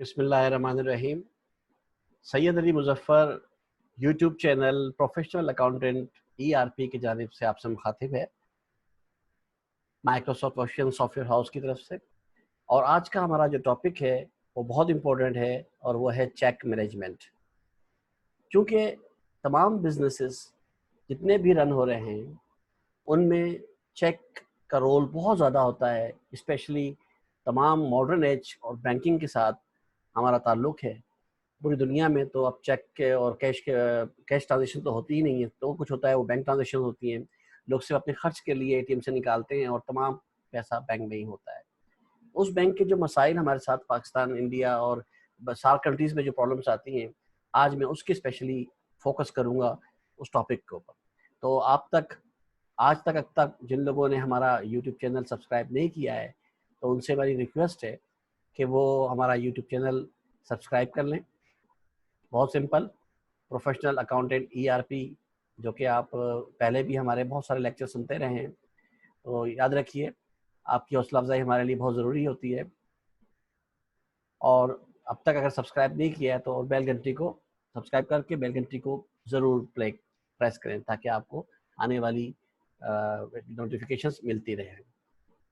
बिस्मिल्लाहिर्रहमानिर्रहीम। Syed Ali Muzaffar YouTube channel professional accountant ERP की जानिब से आपसे मुखातिब है, माइक्रोसॉफ्ट ओशियन सॉफ्टवेयर हाउस की तरफ से। और आज का हमारा जो टॉपिक है वो बहुत इम्पोर्टेंट है और वो है चेक मैनेजमेंट। क्योंकि तमाम बिजनेसेस जितने भी रन हो रहे हैं उनमें चेक का रोल बहुत ज़्यादा होता है, स्पेशली तमाम मॉडर्न एज और बैंकिंग के साथ हमारा ताल्लुक़ है। पूरी दुनिया में तो अब चेक के और कैश ट्रांजेक्शन तो होती ही नहीं है, तो कुछ होता है वो बैंक ट्रांजेक्शन होती हैं। लोग सिर्फ अपने खर्च के लिए ATM से निकालते हैं और तमाम पैसा बैंक में ही होता है। उस बैंक के जो मसाइल हमारे साथ पाकिस्तान, इंडिया और सार्क कंट्रीज़ में जो प्रॉब्लम्स आती हैं, आज मैं उसकी स्पेशली फोकस करूँगा उस टॉपिक के ऊपर। तो आज तक अब तक जिन लोगों ने हमारा यूट्यूब चैनल सब्सक्राइब नहीं किया है, तो उनसे मेरी रिक्वेस्ट है कि वो हमारा यूट्यूब चैनल सब्सक्राइब कर लें। बहुत सिंपल, प्रोफेशनल अकाउंटेंट ERP, जो कि आप पहले भी हमारे बहुत सारे लेक्चर सुनते रहे हैं, तो याद रखिए आपकी हौसला अफजाई हमारे लिए बहुत ज़रूरी होती है। और अब तक अगर सब्सक्राइब नहीं किया है तो बेल घंटी को सब्सक्राइब करके बेल घंटी को ज़रूर प्रेस करें ताकि आपको आने वाली नोटिफिकेशंस मिलती रहें।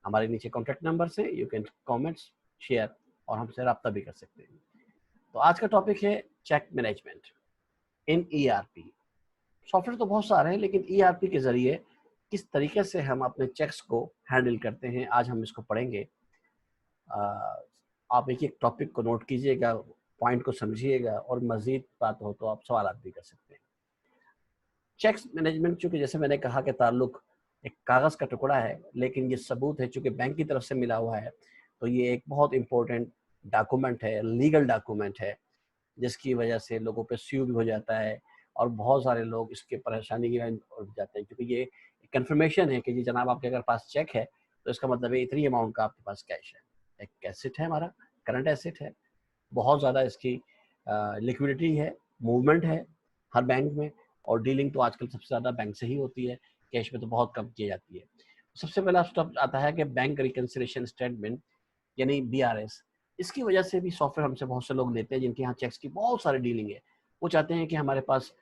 हमारे नीचे कॉन्टैक्ट नंबर से यू कैन कमेंट्स, शेयर और हमसे रब्ता भी कर सकते हैं। तो आज का टॉपिक है चेक मैनेजमेंट इन ERP। सॉफ्टवेयर तो बहुत सारे हैं, लेकिन ERP के ज़रिए किस तरीके से हम अपने चेक्स को हैंडल करते हैं, आज हम इसको पढ़ेंगे। आप एक टॉपिक को नोट कीजिएगा, पॉइंट को समझिएगा और मज़ीद बात हो तो आप सवाल भी कर सकते हैं। चेक्स मैनेजमेंट, चूँकि जैसे मैंने कहा कि ताल्लुक एक कागज़ का टुकड़ा है, लेकिन ये सबूत है चूँकि बैंक की तरफ से मिला हुआ है, तो ये एक बहुत इम्पोर्टेंट डॉक्यूमेंट है, लीगल डॉक्यूमेंट है, जिसकी वजह से लोगों पे स्यू भी हो जाता है और बहुत सारे लोग इसके परेशानी की हो जाते हैं, क्योंकि ये कंफर्मेशन है कि जी जनाब आपके अगर पास चेक है तो इसका मतलब है इतनी अमाउंट का आपके पास कैश है। एक एसेट है, हमारा करंट एसेट है, बहुत ज़्यादा इसकी लिक्विडिटी है, मूवमेंट है हर बैंक में, और डीलिंग तो आजकल सबसे ज़्यादा बैंक से ही होती है, कैश में तो बहुत कम की जाती है। सबसे पहला स्टेप आता है कि बैंक रिकन्सिलिएशन स्टेटमेंट यानी BRS। इसकी वजह से भी सॉफ्टवेयर हमसे बहुत से लोग लेते हैं जिनके यहाँ चेक्स की बहुत सारी डीलिंग है। वो चाहते हैं कि हमारे पास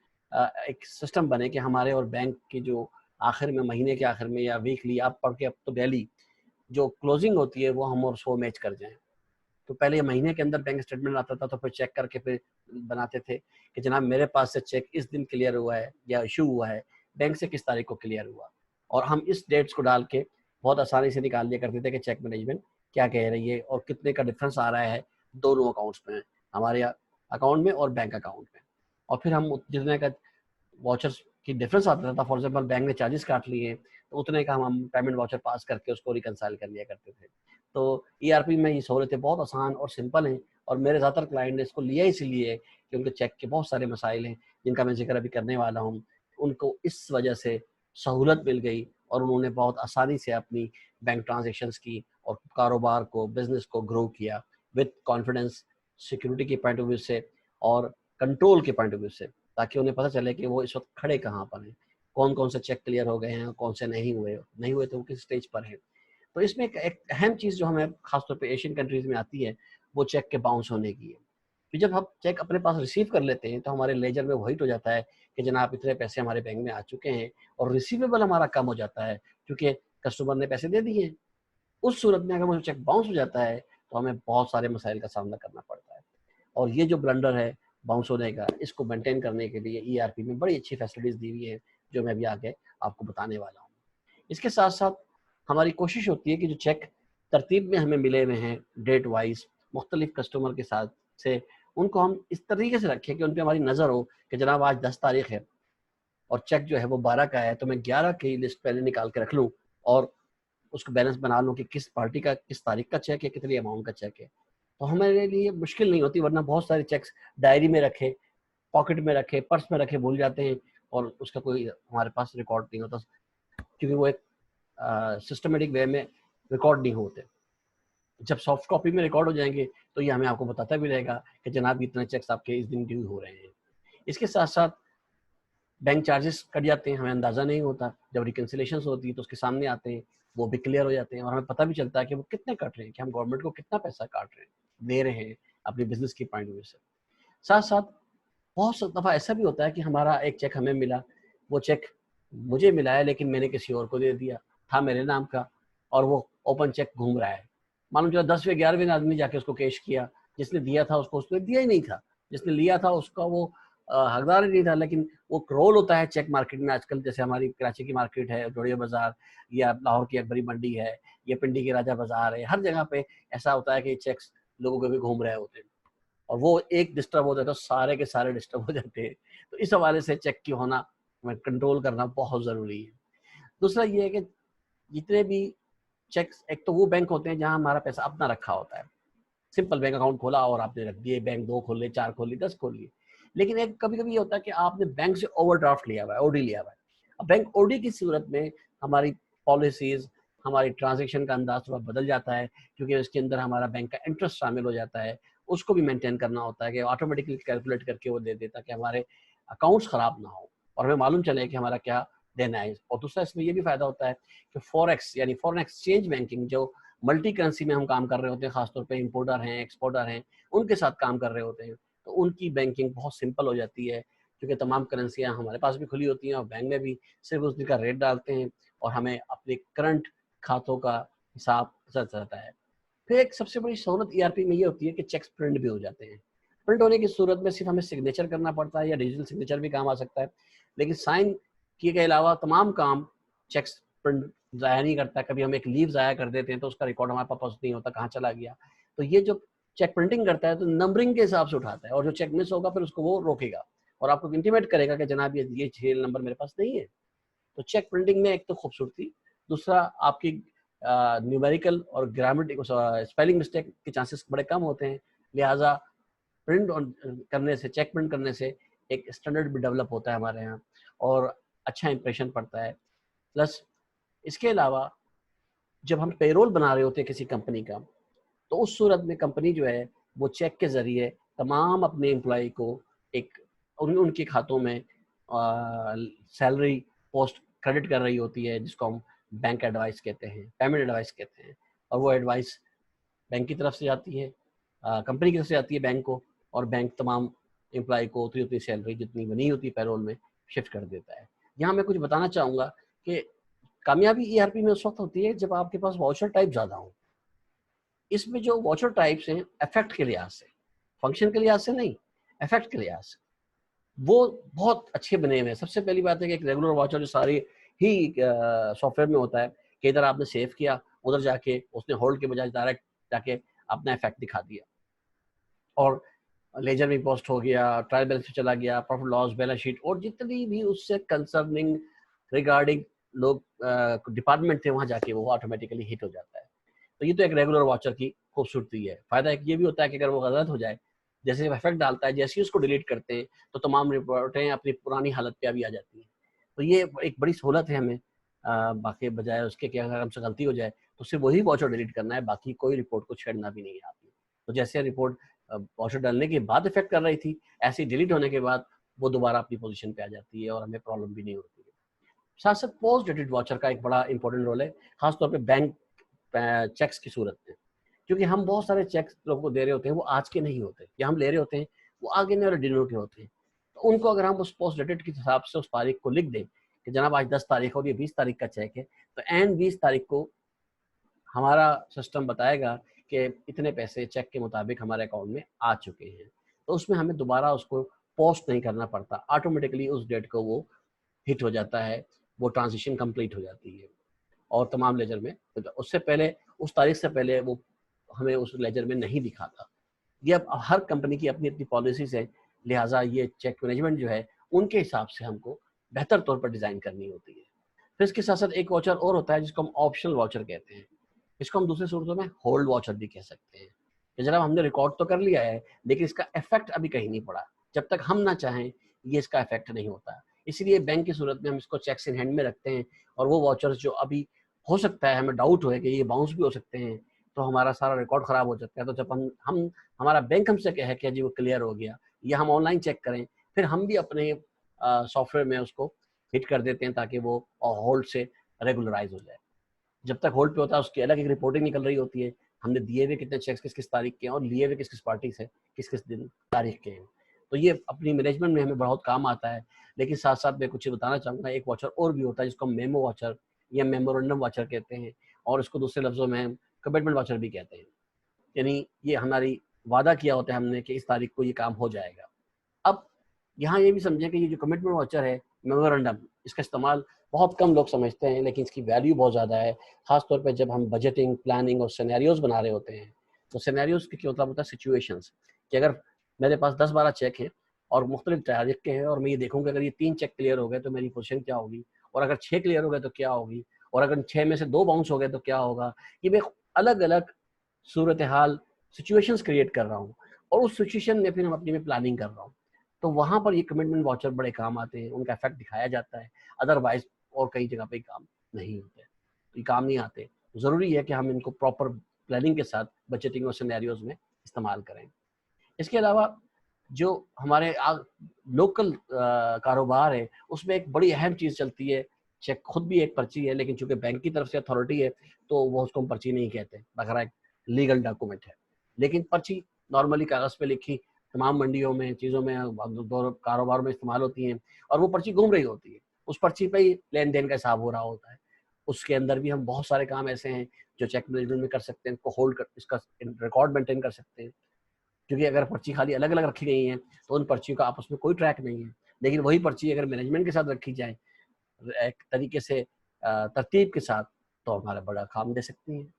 एक सिस्टम बने कि हमारे और बैंक की जो आखिर में, महीने के आखिर में या वीकली, आप पढ़ के अब तो डेली जो क्लोजिंग होती है वो हम और उसको मैच कर जाएं। तो पहले ये महीने के अंदर बैंक स्टेटमेंट आता था, तो फिर चेक करके फिर बनाते थे कि जनाब मेरे पास से चेक इस दिन क्लियर हुआ है या इशू हुआ है, बैंक से किस तारीख को क्लियर हुआ, और हम इस डेट्स को डाल के बहुत आसानी से निकाल लिया करते थे कि चेक मैनेजमेंट क्या कह रही है और कितने का डिफरेंस आ रहा है दोनों अकाउंट्स में, हमारे अकाउंट में और बैंक अकाउंट में। और फिर हम जितने का वाउचर्स की डिफरेंस आता था, फॉर एग्जाम्पल बैंक ने चार्जेस काट लिए तो उतने का हम पेमेंट वाउचर पास करके उसको रिकनसाइल कर लिया करते थे। तो ERP में ये सहूलतें बहुत आसान और सिंपल हैं, और मेरे ज़्यादातर क्लाइंट ने इसको लिया इसलिए कि उनके चेक के बहुत सारे मसाइल हैं जिनका मैं जिक्र अभी करने वाला हूँ, उनको इस वजह से सहूलत मिल गई और उन्होंने बहुत आसानी से अपनी बैंक ट्रांजेक्शन्स की और कारोबार को, बिजनेस को ग्रो किया विद कॉन्फिडेंस, सिक्योरिटी के पॉइंट ऑफ व्यू से और कंट्रोल के पॉइंट ऑफ व्यू से, ताकि उन्हें पता चले कि वो इस वक्त खड़े कहाँ पर हैं, कौन कौन से चेक क्लियर हो गए हैं, कौन से नहीं हुए तो वो किस स्टेज पर हैं। तो इसमें एक अहम चीज़ जो हमें खासतौर पे एशियन कंट्रीज़ में आती है, वो चेक के बाउंस होने की है। फिर जब हम चेक अपने पास रिसीव कर लेते हैं तो हमारे लेजर में वही हो जाता है कि जनाब इतने पैसे हमारे बैंक में आ चुके हैं, और रिसीवेबल हमारा कम हो जाता है क्योंकि कस्टमर ने पैसे दे दिए हैं। उस सूरत में अगर वो चेक बाउंस हो जाता है तो हमें बहुत सारे मसाइल का सामना करना पड़ता है, और ये जो ब्लंडर है बाउंस होने का, इसको मेंटेन करने के लिए ERP में बड़ी अच्छी फैसिलिटीज़ दी हुई है, जो मैं अभी आगे आपको बताने वाला हूँ। इसके साथ साथ हमारी कोशिश होती है कि जो चेक तरतीब में हमें मिले हुए हैं डेट वाइज मुख्तलिफ कस्टमर के साथ से, उनको हम इस तरीके से रखें कि उन पर हमारी नज़र हो कि जनाब आज 10 तारीख है और चेक जो है वो 12 का है, तो मैं 11 की लिस्ट पहले निकाल के रख लूँ और उसको बैलेंस बना लूँ कि किस पार्टी का किस तारीख का चेक है, कितनी अमाउंट का चेक है। तो हमारे लिए मुश्किल नहीं होती, वरना बहुत सारे चेक्स डायरी में रखे, पॉकेट में रखे, पर्स में रखे भूल जाते हैं और उसका कोई हमारे पास रिकॉर्ड नहीं होता, क्योंकि वो एक सिस्टमेटिक वे में रिकॉर्ड नहीं होते। जब सॉफ्ट कॉपी में रिकॉर्ड हो जाएंगे तो ये हमें आपको बताता भी रहेगा कि जनाब इतने चेक्स आपके इस दिन ड्यू हो रहे हैं। इसके साथ साथ बैंक चार्जेस कट जाते हैं, हमें अंदाज़ा नहीं होता, जब रिकन्सिलेशन होती है तो उसके सामने आते हैं, वो भी क्लियर हो जाते हैं और हमें पता भी चलता है कि वो कितने कट रहे हैं, कि हम गवर्नमेंट को कितना पैसा काट रहे हैं, दे रहे हैं अपनी बिजनेस की पॉइंट ऑफ व्यू से। साथ साथ बहुत दफ़ा ऐसा भी होता है कि हमारा एक चेक हमें मिला, वो चेक मुझे मिला है लेकिन मैंने किसी और को दे दिया, था मेरे नाम का, और वो ओपन चेक घूम रहा है। मालूम चला 10वें 11वें आदमी जाके उसको कैश किया, जिसने दिया था उसको उसने दिया ही नहीं था, जिसने लिया था उसका वो हकदार ही नहीं था। लेकिन वो रोल होता है चेक मार्केट में आजकल, जैसे हमारी कराची की मार्केट है, जोड़िया बाज़ार, या लाहौर की अकबरी मंडी है, या पिंडी की राजा बाज़ार है, हर जगह पे ऐसा होता है कि चेक्स लोगों के भी घूम रहे होते हैं, और वो एक डिस्टर्ब हो जाता है तो सारे के सारे डिस्टर्ब हो जाते हैं। तो इस हवाले से चेक की होना, कंट्रोल करना बहुत ज़रूरी है। दूसरा ये है कि जितने भी चेक्स, एक तो वो बैंक होते हैं जहाँ हमारा पैसा अपना रखा होता है, सिंपल बैंक अकाउंट खोला और आपने रख दिए, बैंक 2 खोल लिए, 4 खोल लिए, 10 खोल लिए। लेकिन एक कभी-कभी ये होता है कि आपने बैंक से ओवरड्राफ्ट लिया हुआ है, ओडी लिया हुआ है। अब बैंक ओडी की सूरत में हमारी पॉलिसीज़, हमारी ट्रांज़ैक्शन का अंदाज़ थोड़ा बदल जाता है, क्योंकि उसके अंदर हमारा बैंक का इंटरेस्ट शामिल हो जाता है। उसको भी मेंटेन करना होता है कि ऑटोमेटिकली कैलकुलेट करके वो दे देता है कि हमारे अकाउंट्स ख़राब ना हो और हमें मालूम चले कि हमारा क्या देना है। और दूसरा इसमें ये भी फ़ायदा होता है कि फॉरेक्स यानी फॉरेन एक्सचेंज बैंकिंग, जो मल्टी करेंसी में हम काम कर रहे होते हैं, खासतौर पे इंपोर्टर हैं, एक्सपोर्टर हैं, उनके साथ काम कर रहे होते हैं, तो उनकी बैंकिंग बहुत सिंपल हो जाती है, क्योंकि तमाम करेंसियाँ हमारे पास भी खुली होती हैं और बैंक में भी सिर्फ उस दिन का रेट डालते हैं और हमें अपने करंट खातों का हिसाब पता रहता है। फिर एक सबसे बड़ी सहूलत ईआरपी में ये होती है कि चेक्स प्रिंट भी हो जाते हैं। प्रिंट होने की सूरत में सिर्फ हमें सिग्नेचर करना पड़ता है, या डिजिटल सिग्नेचर भी काम आ सकता है, लेकिन साइन किए के अलावा तमाम काम चेक्स प्रिंट ज़ाया नहीं करता। कभी हम एक लीव ज़ाया कर देते हैं तो उसका रिकॉर्ड हमारे पास नहीं होता, कहाँ चला गया। तो ये जो चेक प्रिंटिंग करता है तो नंबरिंग के हिसाब से उठाता है, और जो चेक मिस होगा फिर उसको वो रोकेगा और आपको इंटीमेट करेगा कि जनाब ये सीरियल नंबर मेरे पास नहीं है। तो चेक प्रिंटिंग में एक तो खूबसूरती, दूसरा आपकी न्यूमेरिकल और ग्रामेटिक स्पेलिंग मिस्टेक के चांसेस बड़े कम होते हैं, लिहाजा प्रिंट करने से, चेक प्रिंट करने से एक स्टैंडर्ड भी डेवलप होता है हमारे यहाँ और अच्छा इंप्रेशन पड़ता है। प्लस इसके अलावा जब हम पेरोल बना रहे होते हैं किसी कंपनी का, तो उस सूरत में कंपनी जो है वो चेक के ज़रिए तमाम अपने एम्प्लॉय को एक उनके खातों में सैलरी पोस्ट क्रेडिट कर रही होती है, जिसको हम बैंक एडवाइस कहते हैं, पेमेंट एडवाइस कहते हैं। और वो एडवाइस बैंक की तरफ से जाती है, कंपनी की तरफ से जाती है बैंक को, और बैंक तमाम एम्प्लॉय को उतनी उतनी सैलरी जितनी बनी होती है पैरोल में शिफ्ट कर देता है। यहाँ मैं कुछ बताना चाहूँगा कि कामयाबी ईआरपी में उस वक्त होती है जब आपके पास वाउचर टाइप ज़्यादा हो। इसमें जो वाउचर टाइप्स हैं इफेक्ट के लिहाज से, फंक्शन के लिहाज से नहीं, इफेक्ट के लिहाज से वो बहुत अच्छे बने हुए हैं। सबसे पहली बात है कि एक रेगुलर वाउचर जो सारी ही सॉफ्टवेयर में होता है कि इधर आपने सेव किया, उधर जाके उसने होल्ड के बजाय डायरेक्ट जाके अपना इफेक्ट दिखा दिया, और लेजर में पोस्ट हो गया, ट्रायल बैलेंस में चला गया, प्रॉफिट लॉस बैलेंस शीट, और जितनी भी उससे कंसर्निंग रिगार्डिंग लोग डिपार्टमेंट थे वहाँ जाके वो ऑटोमेटिकली हिट हो जाता है। तो ये तो एक रेगुलर वॉचर की खूबसूरती है। फ़ायदा एक ये भी होता है कि अगर वो गलत हो जाए, जैसे इफेक्ट डालता है, जैसे ही उसको डिलीट करते हैं तो तमाम रिपोर्टें अपनी पुरानी हालत पे अभी आ जाती हैं। तो ये एक बड़ी सहूलत है हमें, बाकी बजाय उसके कि अगर हमसे गलती हो जाए तो सिर्फ वही वॉचर डिलीट करना है, बाकी कोई रिपोर्ट को छेड़ना भी नहीं है आपने। तो जैसे रिपोर्ट वॉचर डालने के बाद इफेक्ट कर रही थी, ऐसे ही डिलीट होने के बाद वो दोबारा अपनी पोजीशन पे आ जाती है और हमें प्रॉब्लम भी नहीं होती है। साथ साथ पोस्ट डेटेड वॉचर का एक बड़ा इंपॉर्टेंट रोल है, खासतौर पे बैंक चेक्स की सूरत में, क्योंकि हम बहुत सारे चेक्स लोगों को दे रहे होते हैं वो आज के नहीं होते, या हम ले रहे होते हैं वो आगे वाले दिनों के होते हैं। तो उनको अगर हम उस पोस्ट डेटेड के हिसाब से उस तारीख को लिख दें कि जनाब आज 10 तारीख और ये 20 तारीख का चेक है, तो एंड 20 तारीख को हमारा सिस्टम बताएगा कि इतने पैसे चेक के मुताबिक हमारे अकाउंट में आ चुके हैं। तो उसमें हमें दोबारा उसको पोस्ट नहीं करना पड़ता, ऑटोमेटिकली उस डेट को वो हिट हो जाता है, वो ट्रांजिशन कंप्लीट हो जाती है और तमाम लेजर में उससे पहले, उस तारीख से पहले वो हमें उस लेजर में नहीं दिखाता। ये अब हर कंपनी की अपनी अपनी पॉलिसीज है, लिहाजा ये चेक मैनेजमेंट जो है उनके हिसाब से हमको बेहतर तौर पर डिज़ाइन करनी होती है। फिर इसके साथ साथ एक वाउचर और होता है जिसको हम ऑप्शनल वाउचर कहते हैं। इसको हम दूसरे सूरतों में होल्ड वाउचर भी कह सकते हैं कि जनाब हमने रिकॉर्ड तो कर लिया है लेकिन इसका इफेक्ट अभी कहीं नहीं पड़ा, जब तक हम ना चाहें ये इसका इफेक्ट नहीं होता। इसीलिए बैंक की सूरत में हम इसको चेक्स इन हैंड में रखते हैं, और वो वाउचर्स जो अभी हो सकता है हमें डाउट हो कि ये बाउंस भी हो सकते हैं, तो हमारा सारा रिकॉर्ड ख़राब हो सकता है। तो जब हम हमारा बैंक हमसे कहे कि जी वो क्लियर हो गया, या हम ऑनलाइन चेक करें, फिर हम भी अपने सॉफ्टवेयर में उसको हिट कर देते हैं ताकि वो होल्ड से रेगुलराइज हो जाए। जब तक होल्ड पे होता है उसकी अलग एक रिपोर्टिंग निकल रही होती है, हमने दिए हुए कितने चेक्स किस किस तारीख के हैं और लिए हुए किस किस पार्टी से किस किस दिन तारीख के हैं। तो ये अपनी मैनेजमेंट में हमें बहुत काम आता है। लेकिन साथ साथ मैं कुछ बताना चाहूँगा, एक वाचर और भी होता है जिसको हम मेमो वाचर या मेमोरेंडम वाचर कहते हैं, और इसको दूसरे लफ्ज़ों में हम कमिटमेंट वाचर भी कहते हैं। यानी ये हमारी वादा किया होता है हमने कि इस तारीख को ये काम हो जाएगा। अब यहाँ ये भी समझें कि ये जो कमिटमेंट वाचर है, मेमोरेंडम, इसका इस्तेमाल बहुत कम लोग समझते हैं, लेकिन इसकी वैल्यू बहुत ज़्यादा है। ख़ास तौर पे जब हम बजटिंग, प्लानिंग और सिनेरियोज़ बना रहे होते हैं। तो सिनेरियोज़ का क्या मतलब होता है, सिचुएशंस, कि अगर मेरे पास 10-12 चेक हैं और मुख्तलिफ तारीख के हैं, और मैं ये देखूँगा अगर ये 3 चेक क्लियर हो गए तो मेरी पोज़ीशन क्या होगी, और अगर 6 क्लियर हो गए तो क्या होगी, और अगर 6 में से 2 बाउंस हो गए तो क्या होगा। ये मैं अलग-अलग सूरत-ए-हाल, सिचुएशंस क्रिएट कर रहा हूँ, और उस सिचुएशन में फिर हम अपनी में प्लानिंग कर रहा हूँ। तो वहाँ पर ये कमिटमेंट वाचर बड़े काम आते हैं, उनका इफेक्ट दिखाया जाता है। अदरवाइज़ और कई जगह पे काम नहीं होते, ये काम नहीं आते। ज़रूरी है कि हम इनको प्रॉपर प्लानिंग के साथ बजटिंग और सिनेरियोज़ में इस्तेमाल करें। इसके अलावा जो हमारे लोकल कारोबार है, उसमें एक बड़ी अहम चीज़ चलती है। चेक खुद भी एक पर्ची है, लेकिन चूँकि बैंक की तरफ से अथॉरिटी है, तो वो उसको हम पर्ची नहीं कहते, बगैर एक लीगल डॉक्यूमेंट है। लेकिन पर्ची नॉर्मली कागज़ पे लिखी तमाम मंडियों में, चीज़ों में, दो कारोबार में इस्तेमाल होती हैं, और वो पर्ची घूम रही होती है। उस पर्ची पे ही लेन-देन का हिसाब हो रहा होता है। उसके अंदर भी हम बहुत सारे काम ऐसे हैं जो चेक मैनेजमेंट में कर सकते हैं, इसको होल्ड कर, इसका रिकॉर्ड मेंटेन कर सकते हैं। क्योंकि अगर पर्ची खाली अलग-अलग रखी गई हैं, तो उन पर्चियों का आपस में कोई ट्रैक नहीं है। लेकिन वही पर्ची अगर मैनेजमेंट के साथ रखी जाए, एक तरीके से तरतीब के साथ, तो हमारा बड़ा काम दे सकती हैं।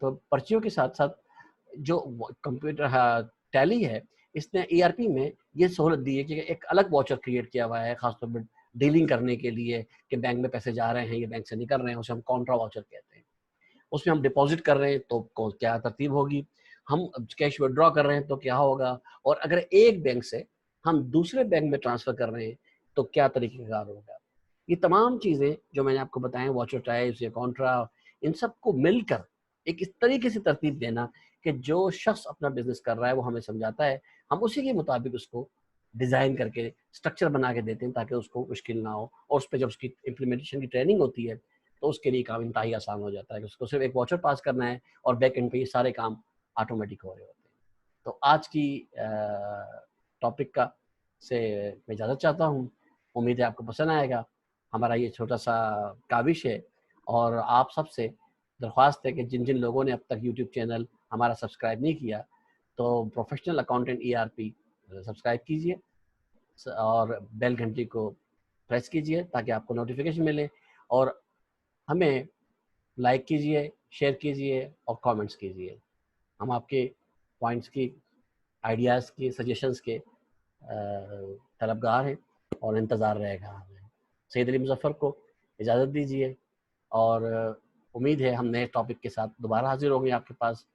तो पर्चियों के साथ-साथ जो कंप्यूटर टैली है, इसने ईआरपी में ये सहूलत दी है कि एक अलग वाउचर क्रिएट किया हुआ है, खास तौर पे डीलिंग करने के लिए, कि बैंक में पैसे जा रहे हैं, ये बैंक से निकल रहे हैं, उसे हम कॉन्ट्रा वाउचर कहते हैं। उसमें हम डिपॉज़िट कर रहे हैं तो क्या तरतीब होगी, हम कैश विथड्रॉ कर रहे हैं तो क्या होगा, और अगर एक बैंक से हम दूसरे बैंक में ट्रांसफ़र कर रहे हैं तो क्या तरीक़ेकार होगा। ये तमाम चीज़ें जो मैंने आपको बताएँ, वाउचर टाइप्स या कॉन्ट्रा, इन सबको मिलकर एक इस तरीके से तरतीब देना कि जो शख़्स अपना बिज़नेस कर रहा है वो हमें समझाता है, हम उसी के मुताबिक उसको डिज़ाइन करके स्ट्रक्चर बना के देते हैं, ताकि उसको मुश्किल ना हो, और उस पे जब उसकी इम्प्लीमेंटेशन की ट्रेनिंग होती है, तो उसके लिए काम इंतहाई आसान हो जाता है कि उसको सिर्फ एक वाउचर पास करना है, और बैक एंड पे ये सारे काम ऑटोमेटिक हो रहे होते हैं। तो आज की टॉपिक का से मैं इजाज़त चाहता हूँ। उम्मीद है आपको पसंद आएगा। हमारा ये छोटा-सा काविश है, और आप सबसे दरख्वास्त है कि जिन-जिन लोगों ने अब तक यूट्यूब चैनल हमारा सब्सक्राइब नहीं किया, तो प्रोफेशनल अकाउंटेंट ईआरपी सब्सक्राइब कीजिए, और बेल घंटी को प्रेस कीजिए ताकि आपको नोटिफ़िकेशन मिले, और हमें लाइक कीजिए, शेयर कीजिए और कमेंट्स कीजिए। हम आपके पॉइंट्स की, आइडियाज़ की, सजेशंस के तलबगार हैं, और इंतज़ार रहेगा हमें। सैयद अली मुज़फ़्फ़र को इजाज़त दीजिए, और उम्मीद है हम नए टॉपिक के साथ दोबारा हाज़िर होंगे आपके पास।